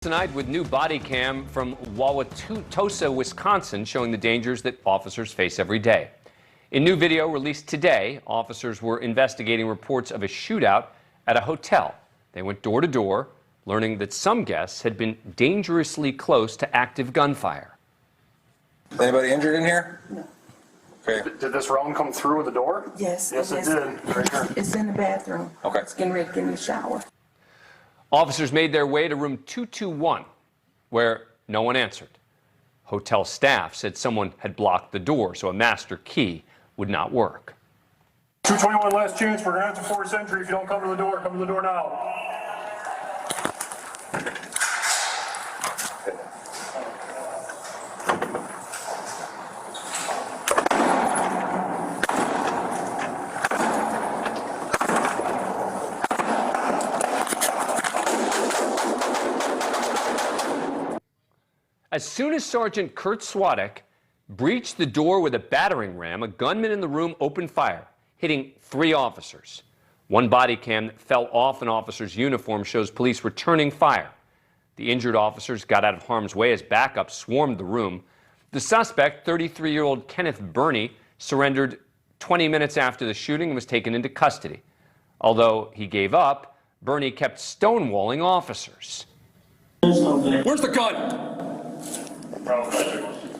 Tonight with new body cam from Wauwatosa, Wisconsin, showing the dangers that officers face every day. In new video released today, officers were investigating reports of a shootout at a hotel. They went door to door, learning that some guests had been dangerously close to active gunfire. Anybody injured in here? No. Okay. Did this round come through the door? Yes. Yes, it did. Right here. It's in the bathroom. Okay. It's getting ready to get in the shower. Officers made their way to room 221, where no one answered. Hotel staff said someone had blocked the door, so a master key would not work. 221 last chance. We're going to have to force entry. If you don't come to the door now. As soon as Sergeant Kurt Swatek breached the door with a battering ram, a gunman in the room opened fire, hitting 3 officers. One body cam that fell off an officer's uniform shows police returning fire. The injured officers got out of harm's way as backup swarmed the room. The suspect, 33-year-old Kenneth Burney, surrendered 20 minutes after the shooting and was taken into custody. Although he gave up, Burney kept stonewalling officers. Where's the gun?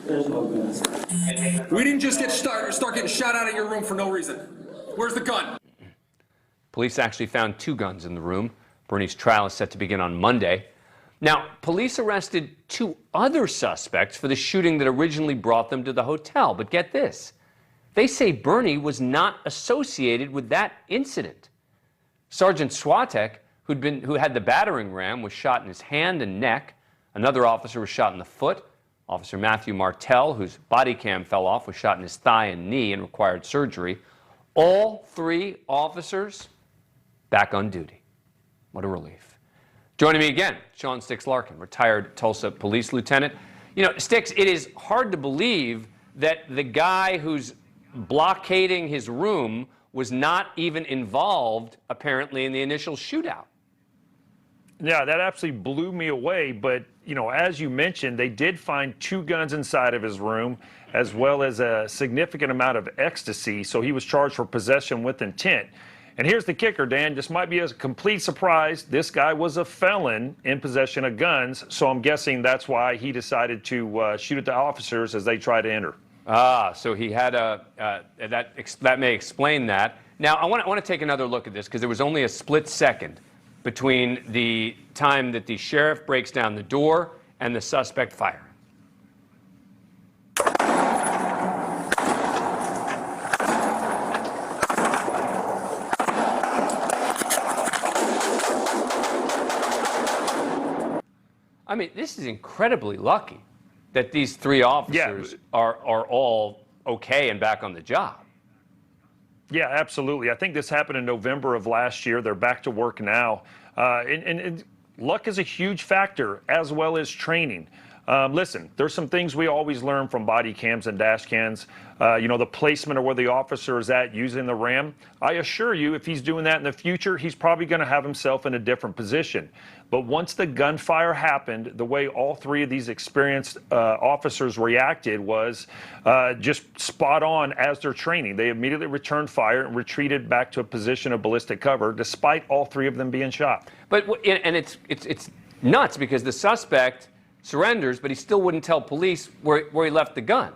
There's no gun. We didn't just start getting shot out of your room for no reason. Where's the gun? Police actually found 2 guns in the room. Burney's trial is set to begin on Monday. Now, police arrested 2 other suspects for the shooting that originally brought them to the hotel. But get this, they say Burney was not associated with that incident. Sergeant Swatek, who had the battering ram, was shot in his hand and neck. Another officer was shot in the foot. Officer Matthew Martell, whose body cam fell off, was shot in his thigh and knee and required surgery. All 3 officers back on duty. What a relief. Joining me again, Sean Sticks Larkin, retired Tulsa police lieutenant. You know, Sticks, it is hard to believe that the guy who's blockading his room was not even involved, apparently, in the initial shootout. Yeah, that absolutely blew me away. But, you know, as you mentioned, they did find 2 guns inside of his room, as well as a significant amount of ecstasy. So he was charged for possession with intent. And here's the kicker, Dan. This might be a complete surprise. This guy was a felon in possession of guns. So I'm guessing that's why he decided to shoot at the officers as they tried to enter. Ah, so he had that may explain that. Now, I want to take another look at this because there was only a split second between the time that the sheriff breaks down the door and the suspect fire. I mean, this is incredibly lucky that these 3 officers are all okay and back on the job. Yeah, absolutely. I think this happened in November of last year. They're back to work now. And luck is a huge factor, as well as training. Listen, there's some things we always learn from body cams and dash cams. You know, the placement of where the officer is at using the ram. I assure you, if he's doing that in the future, he's probably going to have himself in a different position. But once the gunfire happened, the way all 3 of these experienced officers reacted was just spot on as they're training. They immediately returned fire and retreated back to a position of ballistic cover, despite all 3 of them being shot. But and it's nuts because the suspect surrenders, but he still wouldn't tell police where he left the gun.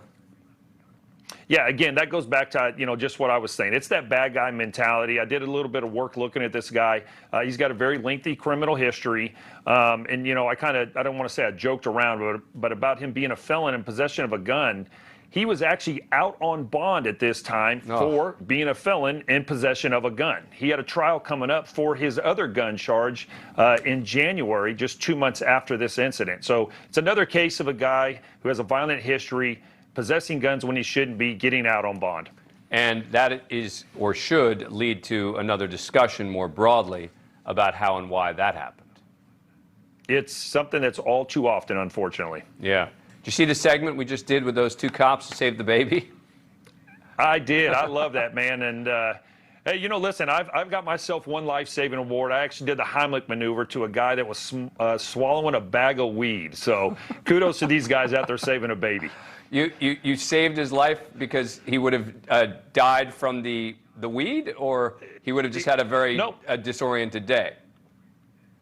Yeah, again, that goes back to, you know, just what I was saying. It's that bad guy mentality. I did a little bit of work looking at this guy. He's got a very lengthy criminal history. And, you know, I don't want to say I joked around, but about him being a felon in possession of a gun. He was actually out on bond at this time for being a felon in possession of a gun. He had a trial coming up for his other gun charge in January, just 2 months after this incident. So it's another case of a guy who has a violent history, possessing guns when he shouldn't be, getting out on bond. And that is, or should, lead to another discussion more broadly about how and why that happened. It's something that's all too often, unfortunately. Yeah. Did you see the segment we just did with those 2 cops who saved the baby? I did. I love that, man. And Hey, listen, I've got myself one life-saving award. I actually did the Heimlich maneuver to a guy that was swallowing a bag of weed. So kudos to these guys out there saving a baby. You saved his life because he would have died from the weed, or he would have just had a very disoriented day?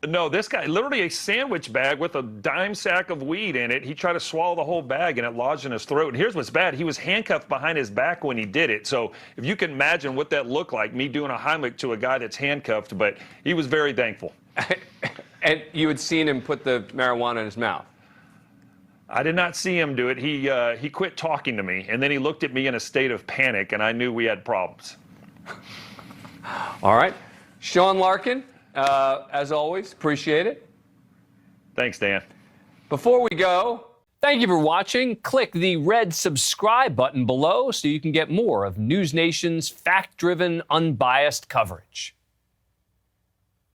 No, this guy, literally a sandwich bag with a dime sack of weed in it. He tried to swallow the whole bag and it lodged in his throat. And here's what's bad. He was handcuffed behind his back when he did it. So if you can imagine what that looked like, me doing a Heimlich to a guy that's handcuffed, but he was very thankful. And you had seen him put the marijuana in his mouth? I did not see him do it. He quit talking to me, and then he looked at me in a state of panic, and I knew we had problems. All right. Sean Larkin, as always, appreciate it. Thanks, Dan. Before we go, thank you for watching. Click the red subscribe button below so you can get more of NewsNation's fact-driven, unbiased coverage.